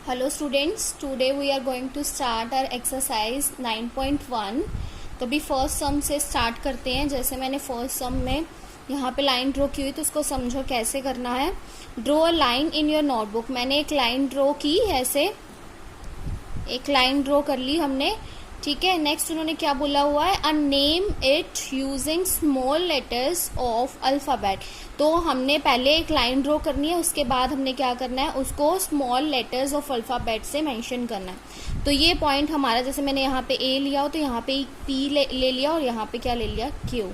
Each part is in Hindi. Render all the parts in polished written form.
Hello students, today we are going to start our exercise 9.1। तो अभी फर्स्ट सम से स्टार्ट करते हैं। जैसे मैंने फर्स्ट सम में यहाँ पे लाइन ड्रॉ की हुई, तो उसको समझो कैसे करना है। Draw a line in your notebook. मैंने एक लाइन ड्रॉ की, ऐसे एक लाइन ड्रॉ कर ली हमने, ठीक है। नेक्स्ट उन्होंने क्या बोला हुआ है, a name it using small letters of alphabet. तो हमने पहले एक लाइन ड्रॉ करनी है, उसके बाद हमने क्या करना है, उसको स्मॉल लेटर्स ऑफ अल्फाबेट से मेंशन करना है। तो ये पॉइंट हमारा, जैसे मैंने यहाँ पे ए लिया हो तो यहाँ पे पी ले लिया और यहाँ पे क्या ले लिया, क्यू,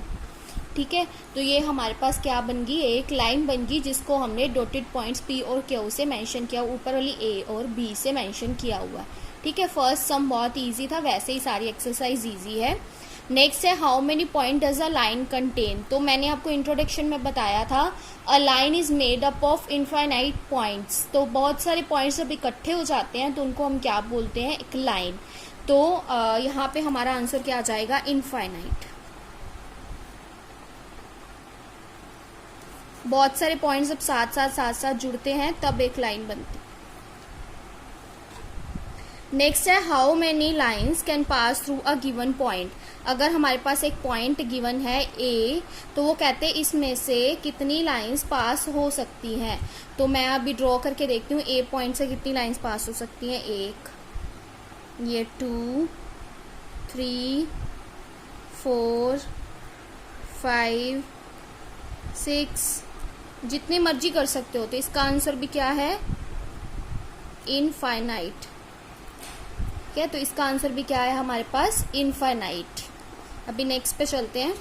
ठीक है। तो ये हमारे पास क्या बन गई, एक लाइन बन गई जिसको हमने डॉटेड पॉइंट्स पी और क्यू से मेंशन किया, ऊपर वाली ए और बी से मेंशन किया हुआ है, ठीक है। फर्स्ट सम बहुत इजी था, वैसे ही सारी एक्सरसाइज इजी है। नेक्स्ट है, how many point does a line contain. तो मैंने आपको इंट्रोडक्शन में बताया था, a line is made up of infinite points. तो बहुत सारे पॉइंट्स जब इकट्ठे हो जाते हैं तो उनको हम क्या बोलते हैं, एक लाइन। तो यहाँ पे हमारा आंसर क्या आ जाएगा, इनफाइनाइट। बहुत सारे पॉइंट्स जब साथ साथ जुड़ते हैं तब एक लाइन बनती है। नेक्स्ट है, how many lines can pass through a given point. अगर हमारे पास एक पॉइंट गिवन है ए, तो वो कहते हैं इसमें से कितनी लाइन्स पास हो सकती हैं। तो मैं अभी ड्रॉ करके देखती हूँ, ए पॉइंट से कितनी लाइन्स पास हो सकती हैं। एक, ये 2, 3, 4, 5, 6, जितनी मर्जी कर सकते हो। तो इसका आंसर भी क्या है, इनफाइनाइट। क्या, तो इसका आंसर भी क्या है हमारे पास, इनफाइनाइट। अभी नेक्स्ट पे चलते हैं।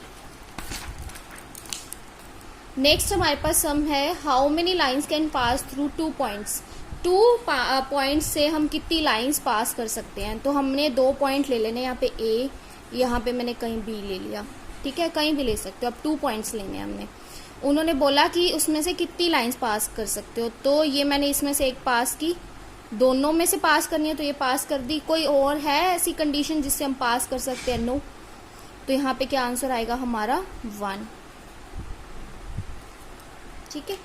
नेक्स्ट हमारे पास सम है, how many lines can pass through 2 points. 2 points से हम कितनी लाइन्स पास कर सकते हैं। तो हमने 2 पॉइंट ले लेने, यहाँ पे ए, यहाँ पे मैंने कहीं बी ले लिया, ठीक है, कहीं भी ले सकते हो। अब 2 पॉइंट्स लेने हैं हमने। उन्होंने बोला कि उसमें से कितनी लाइन्स पास कर सकते हो। तो ये मैंने इसमें से एक पास की, दोनों में से पास करनी है तो ये पास कर दी। कोई और है ऐसी कंडीशन जिससे हम पास कर सकते हैं, नो। तो यहाँ पे क्या आंसर आएगा हमारा, 1, ठीक है।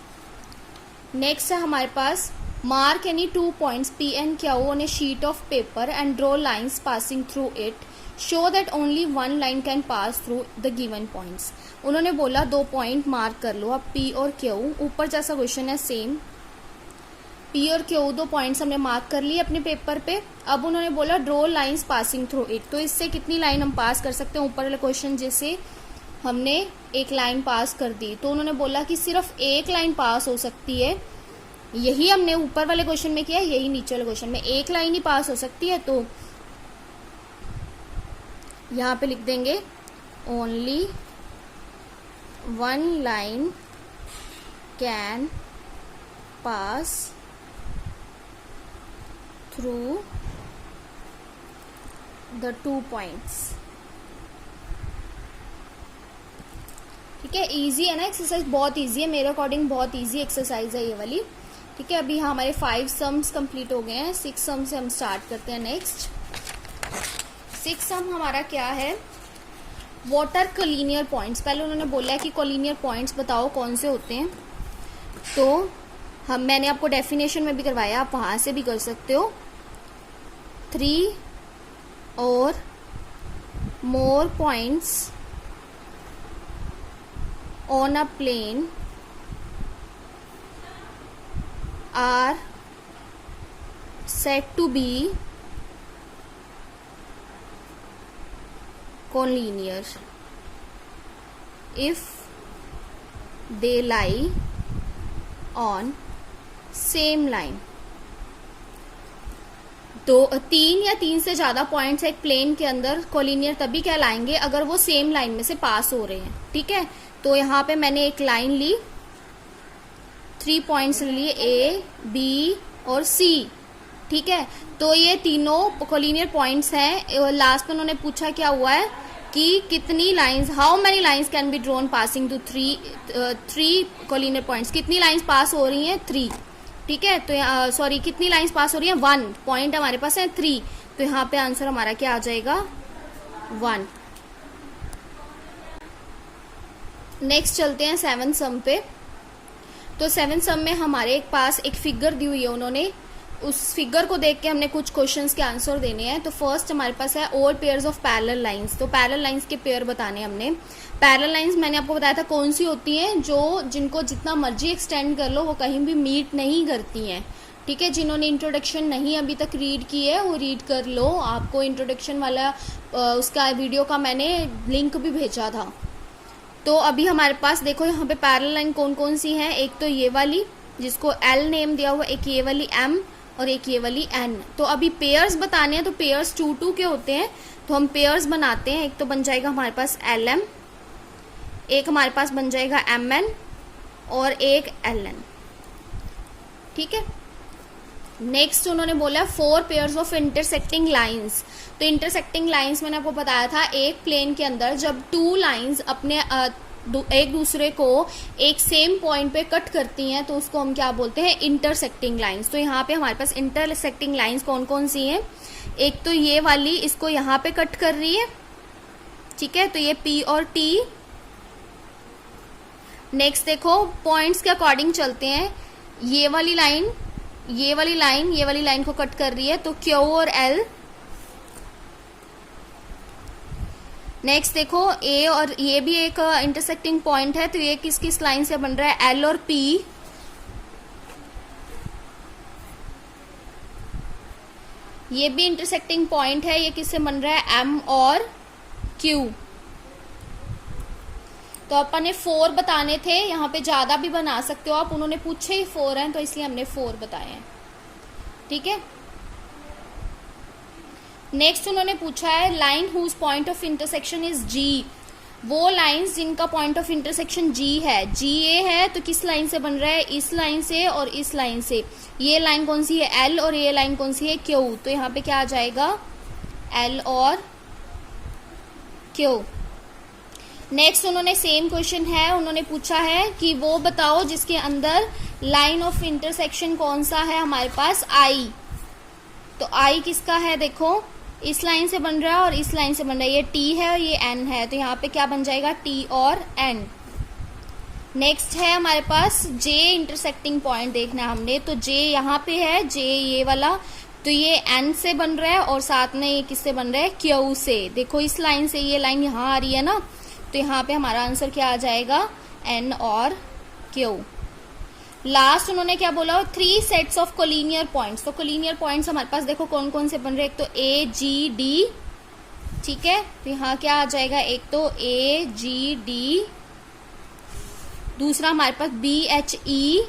नेक्स्ट है हमारे पास, mark any 2 points P and Q on a sheet of paper and draw lines passing through it, show that only 1 line can pass through the given points. उन्होंने बोला 2 पॉइंट मार्क कर लो। अब पी और क्यू, ऊपर जैसा क्वेश्चन है सेम, पी और क्यू 2 पॉइंट्स हमने मार्क कर लिए अपने पेपर पे। अब उन्होंने बोला draw lines passing through it. तो इससे कितनी लाइन हम पास कर सकते हैं, ऊपर वाले क्वेश्चन जैसे हमने एक लाइन पास कर दी। तो उन्होंने बोला कि सिर्फ एक लाइन पास हो सकती है। यही हमने ऊपर वाले क्वेश्चन में किया, यही नीचे वाले क्वेश्चन में, एक लाइन ही पास हो सकती है। तो यहाँ पे लिख देंगे, only 1 line can pass through the 2 points, ठीक है। इजी है ना एक्सरसाइज, बहुत इजी है, मेरे अकॉर्डिंग बहुत इजी एक्सरसाइज है ये वाली, ठीक है। अभी हमारे 5 सम्स कंप्लीट हो गए हैं, 6 सम से हम स्टार्ट करते हैं। नेक्स्ट 6 सम हमारा क्या है, व्हाट आर कोलिनियर पॉइंट्स। पहले उन्होंने बोला है कि कोलिनियर पॉइंट्स बताओ कौन से होते हैं। तो मैंने आपको डेफिनेशन में भी करवाया, आप वहां से भी कर सकते हो। 3 और more points on a plane are said to be collinear if they lie on same line। तो 3 या 3 से ज्यादा पॉइंट्स एक प्लेन के अंदर कोलिनियर तभी कहलाएंगे अगर वो सेम लाइन में से पास हो रहे हैं, ठीक है। तो यहाँ पे मैंने एक लाइन ली, 3 पॉइंट्स लिए, ए, बी और सी, ठीक है। तो ये तीनों कोलिनियर पॉइंट्स हैं। लास्ट में उन्होंने पूछा क्या हुआ है कि कितनी lines, how many lines can be drawn passing to 3 collinear points. कितनी लाइंस पास हो रही हैं, 3, ठीक है। तो सॉरी, कितनी लाइंस पास हो रही हैं, 1 पॉइंट हमारे पास है 3। तो यहाँ पे आंसर हमारा क्या आ जाएगा, 1। नेक्स्ट चलते हैं 7 सम पे। तो 7 सम में हमारे पास एक फिगर दी हुई है उन्होंने उस फिगर को देख के हमने कुछ क्वेश्चंस के आंसर देने हैं। तो फर्स्ट हमारे पास है और पेयर्स ऑफ पैरेलल लाइंस। तो पैरेलल लाइंस के पेयर बताने हमने। पैरेलल लाइंस मैंने आपको बताया था कौन सी होती हैं, जो जिनको जितना मर्जी एक्सटेंड कर लो वो कहीं भी मीट नहीं करती हैं। ठीक है, जिन्होंने इंट्रोडक्शन नहीं अभी तक रीड की है वो रीड कर लो। आपको इंट्रोडक्शन वाला उसका वीडियो का मैंने लिंक भी भेजा था। तो अभी हमारे पास देखो यहाँ पे पैरेलल लाइन कौन कौन सी हैं। एक तो ये वाली जिसको एल नेम दिया हुआ, एक ये वाली एम और एक ये वाली एन। तो अभी पेयर्स बताने हैं, तो पेयर्स 2-2 के होते हैं। तो हम पेयर्स बनाते हैं। एक तो बन जाएगा हमारे पास एल एम, एक हमारे पास बन जाएगा एम एन और एक एल एन। ठीक है, नेक्स्ट उन्होंने बोला 4 पेयर्स ऑफ इंटरसेक्टिंग लाइंस। तो इंटरसेक्टिंग लाइंस मैंने आपको बताया था एक प्लेन के अंदर जब 2 लाइंस अपने एक दूसरे को एक सेम पॉइंट पे कट करती हैं तो उसको हम क्या बोलते हैं, इंटरसेक्टिंग लाइंस। तो यहाँ पे हमारे पास इंटरसेक्टिंग लाइंस कौन कौन सी हैं। एक तो ये वाली इसको यहाँ पे कट कर रही है, ठीक है, तो ये P और T। नेक्स्ट देखो पॉइंट्स के अकॉर्डिंग चलते हैं। ये वाली लाइन ये वाली लाइन को कट कर रही है, तो Q और L। नेक्स्ट देखो A और ये भी एक इंटरसेक्टिंग पॉइंट है, तो ये किस किस लाइन से बन रहा है, L और P। ये भी इंटरसेक्टिंग पॉइंट है, ये किससे बन रहा है, M और Q। तो अपन ने 4 बताने थे, यहाँ पे ज्यादा भी बना सकते हो आप, उन्होंने पूछे ही 4 हैं तो इसलिए हमने 4 बताए हैं। ठीक है, नेक्स्ट उन्होंने पूछा है line whose point of intersection is G। वो लाइंस जिनका पॉइंट ऑफ इंटरसेक्शन G है, GA है, तो किस लाइन से बन रहा है, इस लाइन से और इस लाइन से। ये लाइन कौन सी है, L, और ये लाइन कौन सी है, Q। तो यहाँ पे क्या आ जाएगा, L और Q। नेक्स्ट उन्होंने सेम क्वेश्चन है, उन्होंने पूछा है कि वो बताओ जिसके अंदर लाइन ऑफ इंटरसेक्शन कौन सा है हमारे पास, I। तो I किसका है, देखो इस लाइन से बन रहा है और इस लाइन से बन रहा है, ये T है और ये N है, तो यहाँ पे क्या बन जाएगा, T और N। नेक्स्ट है हमारे पास J इंटरसेक्टिंग पॉइंट देखना है हमने। तो J यहाँ पे है, J ये वाला, तो ये N से बन रहा है और साथ में ये किससे बन रहा है, Q से। देखो इस लाइन से ये लाइन यहाँ आ रही है ना, तो यहाँ पे हमारा आंसर क्या आ जाएगा, N और Q। लास्ट उन्होंने क्या बोला, 3 सेट्स ऑफ कोलिनियर पॉइंट्स। तो कोलिनियर पॉइंट्स हमारे पास देखो कौन कौन से बन रहे हैं, एक तो A G D, ठीक है, तो यहाँ क्या आ जाएगा, एक तो A G D, दूसरा हमारे पास B H E,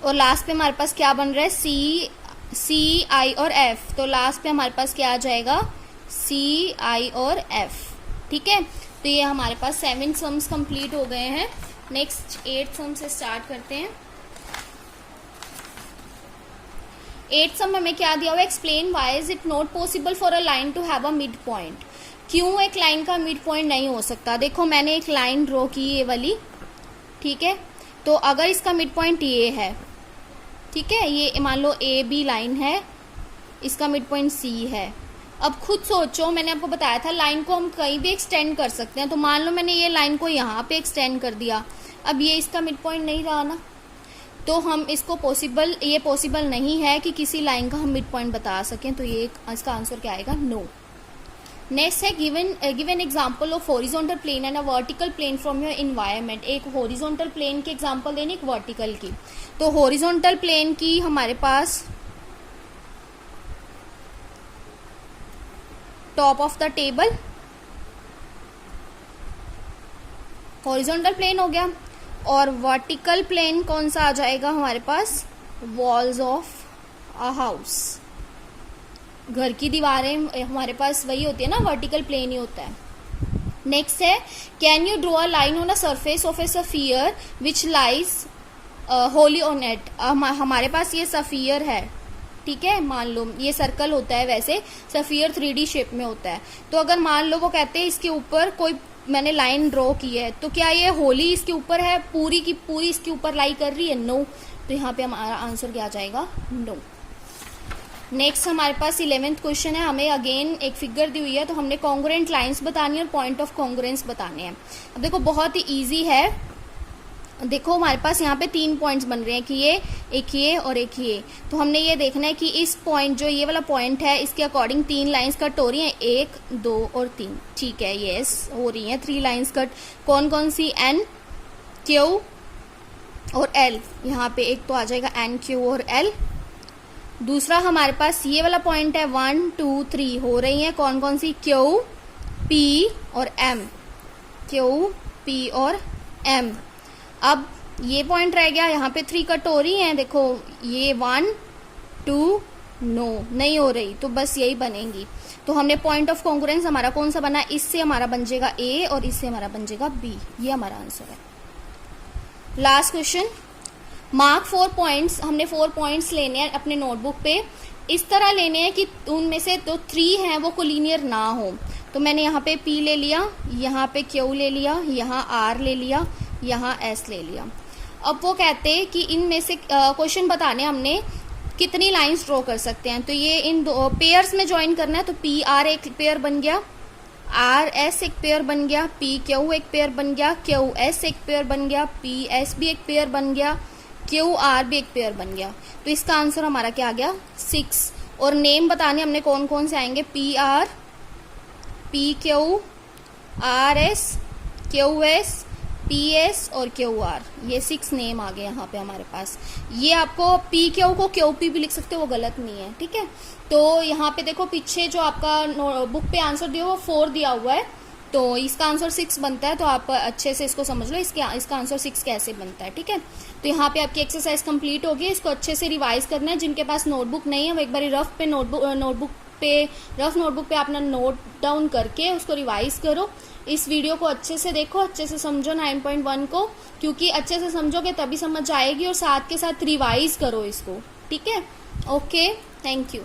और लास्ट पे हमारे पास क्या बन रहा है, C I और F। तो लास्ट पे हमारे पास क्या आ जाएगा, C I और F। ठीक है, तो ये हमारे पास 7 सम्स कंप्लीट हो गए हैं। नेक्स्ट 8 सम से स्टार्ट करते हैं। 8 सम हमें क्या दिया हुआ, explain why is it not possible for a line to have a midpoint. क्यों एक लाइन का मिड पॉइंट नहीं हो सकता। देखो मैंने एक लाइन ड्रॉ की ये वाली, ठीक है, तो अगर इसका मिड पॉइंट ये है, ठीक है, ये मान लो AB लाइन है, इसका मिड पॉइंट C है। अब खुद सोचो, मैंने आपको बताया था लाइन को हम कहीं भी एक्सटेंड कर सकते हैं। तो मान लो मैंने ये लाइन को यहाँ पे एक्सटेंड कर दिया, अब ये इसका मिड पॉइंट नहीं रहा ना, तो हम इसको ये पॉसिबल नहीं है कि किसी लाइन का हम मिड पॉइंट बता सकें। तो ये इसका आंसर क्या आएगा, नो। नेक्स्ट है given example of horizontal plane and a vertical plane from your environment. एक हॉरिजॉन्टल प्लेन की एग्जाम्पल देनी, एक वर्टिकल की। तो हॉरिजॉन्टल प्लेन की हमारे पास top of the table horizontal plane हो गया, और वर्टिकल प्लेन कौन सा आ जाएगा हमारे पास, वॉल्स ऑफ अ हाउस। घर की दीवारें हमारे पास वही होती है ना, वर्टिकल प्लेन ही होता है। नेक्स्ट है can you draw a line on a surface of A sphere which lies wholly owned it. हमारे पास ये सफियर है, ठीक है, मान लो ये सर्कल होता है, वैसे सफियर 3D शेप में होता है। तो अगर मान लो वो कहते हैं इसके ऊपर कोई मैंने लाइन ड्रॉ की है, तो क्या ये होली इसके ऊपर है, पूरी की पूरी इसके ऊपर लाई कर रही है, नो। तो यहाँ पे हमारा आंसर क्या आ जाएगा, नो। नेक्स्ट हमारे पास 11th क्वेश्चन है, हमें अगेन एक फिगर दी हुई है, तो हमने कॉन्ग्रुएंट लाइंस बतानी है और पॉइंट ऑफ कॉन्ग्रुएंस बताने हैं। अब देखो बहुत ही ईजी है, देखो हमारे पास यहाँ पे 3 पॉइंट्स बन रहे हैं कि ये और एक ये। तो हमने ये देखना है कि इस पॉइंट, जो ये वाला पॉइंट है, इसके अकॉर्डिंग 3 लाइंस कट हो रही हैं, 1 2 और 3। ठीक है, यस हो रही हैं 3 लाइंस कट। कौन कौन सी? एन, क्यू और एल। यहाँ पे एक तो आ जाएगा एन, क्यू और एल। दूसरा हमारे पास ये वाला पॉइंट है 1 2 3, हो रही हैं कौन कौन सी? क्यू, पी और एम, क्यू, पी और एम। अब ये पॉइंट रह गया, यहाँ पे 3 कट हो रही हैं, देखो ये 1 2 नो नहीं हो रही, तो बस यही बनेंगी। तो हमने पॉइंट ऑफ कॉन्ग्रुएंस हमारा कौन सा बना? इससे हमारा बन जाएगा ए और इससे हमारा बन जाएगा बी। ये हमारा आंसर है। Last question, mark 4 points. हमने 4 पॉइंट्स लेने हैं अपने नोटबुक पे, इस तरह लेने हैं कि उनमें से जो 3 हैं वो कोलिनियर ना हो। तो मैंने यहाँ पे P ले लिया, यहाँ पे Q ले लिया, यहाँ R ले लिया, यहाँ S ले लिया। अब वो कहते हैं कि इनमें से क्वेश्चन बताने हमने कितनी लाइंस ड्रॉ कर सकते हैं। तो ये इन दो पेयर्स में ज्वाइन करना है। तो PR एक पेयर बन गया, RS एक पेयर बन गया, PQ एक पेयर बन गया, QS एक पेयर बन गया, PS भी एक पेयर बन गया, QR भी एक पेयर बन गया। तो इसका आंसर हमारा क्या आ गया? 6। और नेम बताने हमने कौन कौन से आएंगे? PR, PQ, RS, QS, PS और QR। ये 6 नेम आ गए यहाँ पे हमारे पास। ये आपको PQ को QP भी लिख सकते हो, वो गलत नहीं है, ठीक है। तो यहाँ पे देखो पीछे जो आपका बुक पे आंसर दिया वो 4 दिया हुआ है, तो इसका आंसर 6 बनता है। तो आप अच्छे से इसको समझ लो, इसका आंसर 6 कैसे बनता है, ठीक है। तो यहाँ पे आपकी एक्सरसाइज कंप्लीट होगी। इसको अच्छे से रिवाइज करना है। जिनके पास नोटबुक नहीं है वो एक बार रफ नोटबुक पे अपना नोट डाउन करके उसको रिवाइज करो। इस वीडियो को अच्छे से देखो, अच्छे से समझो 9.1 को, क्योंकि अच्छे से समझोगे तभी समझ आएगी, और साथ के साथ रिवाइज करो इसको, ठीक है। Okay, thank you.